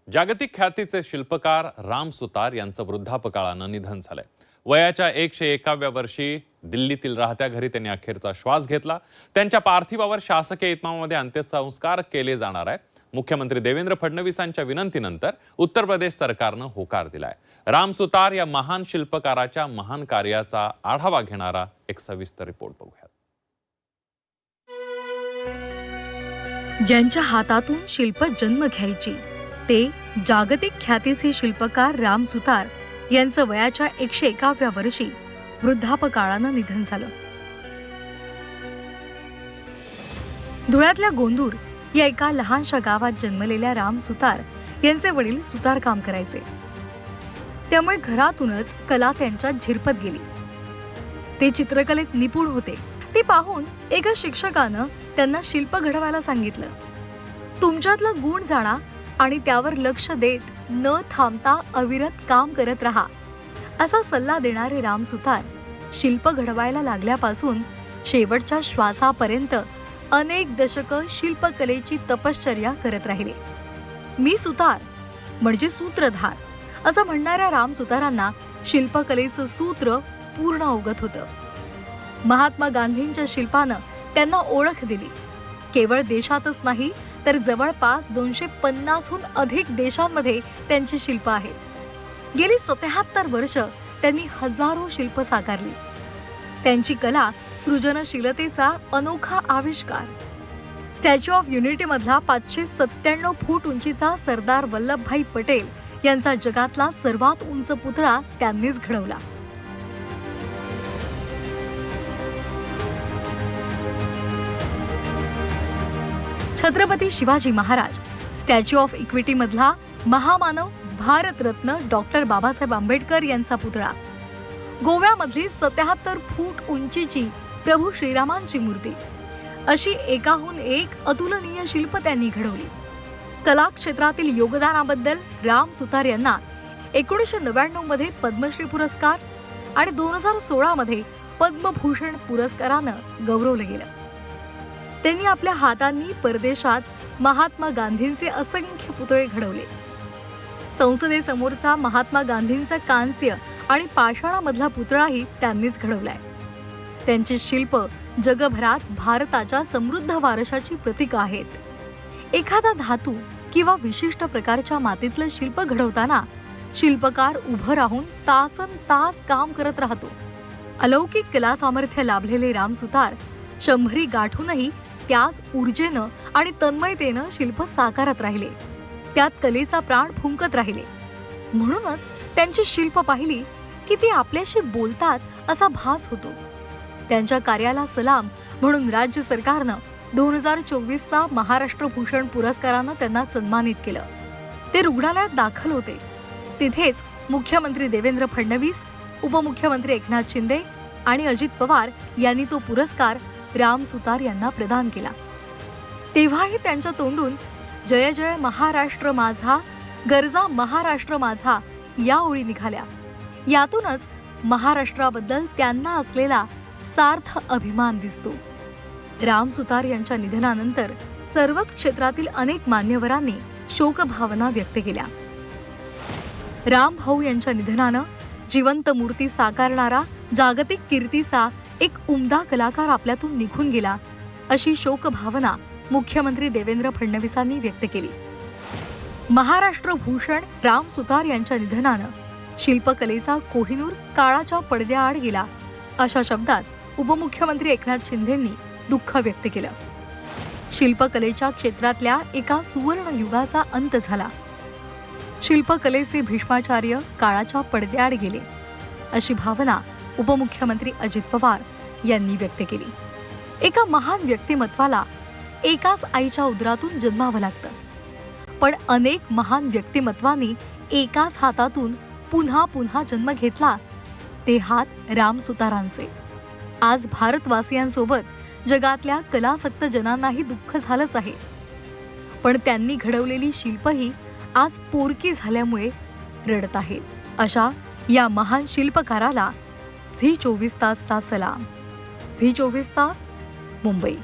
जागतिक ख्यातीचे शिल्पकार राम सुतार यांचं वृद्धापकाळानं निधन झालंय। वयाच्या 101व्या वर्षी दिल्लीतील राहत्या घरी त्यांनी अखेरचा श्वास घेतला। त्यांच्या पार्थिवावर शासकीय इतमामामध्ये अंत्यसंस्कार केले जाणार आहेत। मुख्यमंत्री देवेंद्र फडणवीसांच्या विनंतीनंतर उत्तर प्रदेश सरकारनं होकार दिलाय। राम सुतार या महान शिल्पकाराच्या महान कार्याचा आढावा घेणारा एक सविस्तर रिपोर्ट बघूया। ज्यांच्या हातातून शिल्प जन्म घ्यायची ते जागतिक ख्यातीचे शिल्पकार राम सुतार यांचं वयाच्या 101व्या वर्षी वृद्धापकाळानं निधन झालं। धुळ्यातल्या गोंदूर या एका लहानशा गावात जन्मलेल्या राम सुतार यांचे वडील सुतारकाम करायचे, त्यामुळे घरातूनच कला त्यांच्यात झिरपत गेली। ते चित्रकलेत निपुण होते। ते पाहून एका शिक्षकानं त्यांना शिल्प घडवायला सांगितलं। तुमच्यातला गुण जाणा आणि त्यावर लक्ष देत न थांबता अविरत काम करत राहा, असा सल्ला देणारे राम सुतार शिल्प घडवायला लागल्यापासून शेवटच्या श्वासापर्यंत अनेक दशकं शिल्पकलेची तपश्चर्या करत राहिले। मी सुतार म्हणजे सूत्रधार असं म्हणणाऱ्या राम सुतारांना शिल्पकलेचं सूत्र पूर्ण अवगत होतं। महात्मा गांधींच्या शिल्पानं त्यांना ओळख दिली। केवळ देशातच नाही तर जवळपास 250हून अधिक देशांमध्ये त्यांची शिल्प आहेत। गेली 77 वर्ष त्यांनी हजारो शिल्प साकारली। त्यांची कला सृजनशीलतेचा अनोखा आविष्कार। स्टॅच्यू ऑफ युनिटी मधला 597 फूट उंचीचा सरदार वल्लभभाई पटेल यांचा जगातला सर्वात उंच पुतळा त्यांनीच घडवला। Chhatrapati Shivaji Maharaj statue of equity मधला महामानव भारतरत्न डॉक्टर बाबासाहेब आंबेडकर यांचा पुतळा, गोव्यामधली 77 फूट उंचीची प्रभू श्रीरामांची मूर्ती, अशी एकाहून एक अतुलनीय शिल्प त्यांनी घडवली। कला क्षेत्रातील योगदानाबद्दल राम सुतार यांना 1999 मध्ये पद्मश्री पुरस्कार आणि 2016 मध्ये पद्मभूषण पुरस्कारानं गौरवलं गेलं। त्यांनी आपल्या हातांनी परदेशात महात्मा गांधींचे असंख्य पुतळे घडवले। संसदेसमोरचा महात्मा गांधींचा कांस्य आणि पाषाणामधला पुतळाही त्यांनीच घडवलाय। त्यांची शिल्प जगभरात भारताच्या समृद्ध वारशाची प्रतीक आहेत। एखादा धातू किंवा विशिष्ट प्रकारच्या मातीतलं शिल्प घडवताना शिल्पकार उभं राहून तासनतास काम करत राहतो। अलौकिक कला सामर्थ्य लाभलेले राम सुतार 100 गाठूनही त्याच ऊर्जेनं आणि तन्मयतेनं शिल्प साकारत राहिले। त्यात कलेचा प्राण फुंकत राहिले। म्हणूनच त्यांची शिल्प पाहिली की ती आपल्याशी बोलतात असा भास होतो। त्यांच्या कार्याला सलाम म्हणून राज्य सरकारनं 2024चा महाराष्ट्र भूषण पुरस्कारानं त्यांना सन्मानित केलं। ते रुग्णालयात दाखल होते। तिथेच मुख्यमंत्री देवेंद्र फडणवीस, उपमुख्यमंत्री एकनाथ शिंदे आणि अजित पवार यांनी तो पुरस्कार राम सुतार यांना प्रदान केला। तेव्हाही त्यांच्या तोंडून जय जय महाराष्ट्र माझा, गरजा महाराष्ट्र माझा या ओळी निघाल्या। यातूनच महाराष्ट्राबद्दल त्यांना असलेला सार्थ अभिमान दिसतो। राम सुतार यांच्या निधनानंतर सर्वच क्षेत्रातील अनेक मान्यवरांनी शोकभावना व्यक्त केल्या। राम भाऊ यांच्या निधनानं जिवंत मूर्ती साकारणारा जागतिक कीर्तीचा एक उमदा कलाकार आपल्यातून निघून गेला, अशी शोकभावना मुख्यमंत्री देवेंद्र फडणवीसांनी व्यक्त केली। महाराष्ट्र भूषण राम सुतार यांच्या निधनानं शिल्पकलेचा कोहिनूर काळाच्या पडद्याआड गेला, अशा शब्दात उपमुख्यमंत्री एकनाथ शिंदेंनी दुःख व्यक्त केलं। शिल्पकलेच्या क्षेत्रातल्या एका सुवर्ण युगाचा अंत झाला। शिल्पकलेचे भीष्माचार्य काळाच्या पडद्याआड गेले, अशी भावना उपमुख्यमंत्री अजित पवार यांनी व्यक्त केली। एका महान व्यक्तिमत्वाला एकाच आईच्या उदरातून जन्मावं लागतं, पण अनेक महान व्यक्तिमत्वांनी एकाच हातातून पुन्हा पुन्हा जन्म घेतला, ते हात राम सुतारांचे। आज भारतवासियांसोबत जगातल्या कलासक्त जनांनाही दुःख झालंच आहे, पण त्यांनी घडवलेली शिल्पही आज पोरकी झाल्यामुळे रडत आहेत। अशा या महान शिल्पकाराला झी 24 तासचा सलाम। झी 24 तास, मुंबई।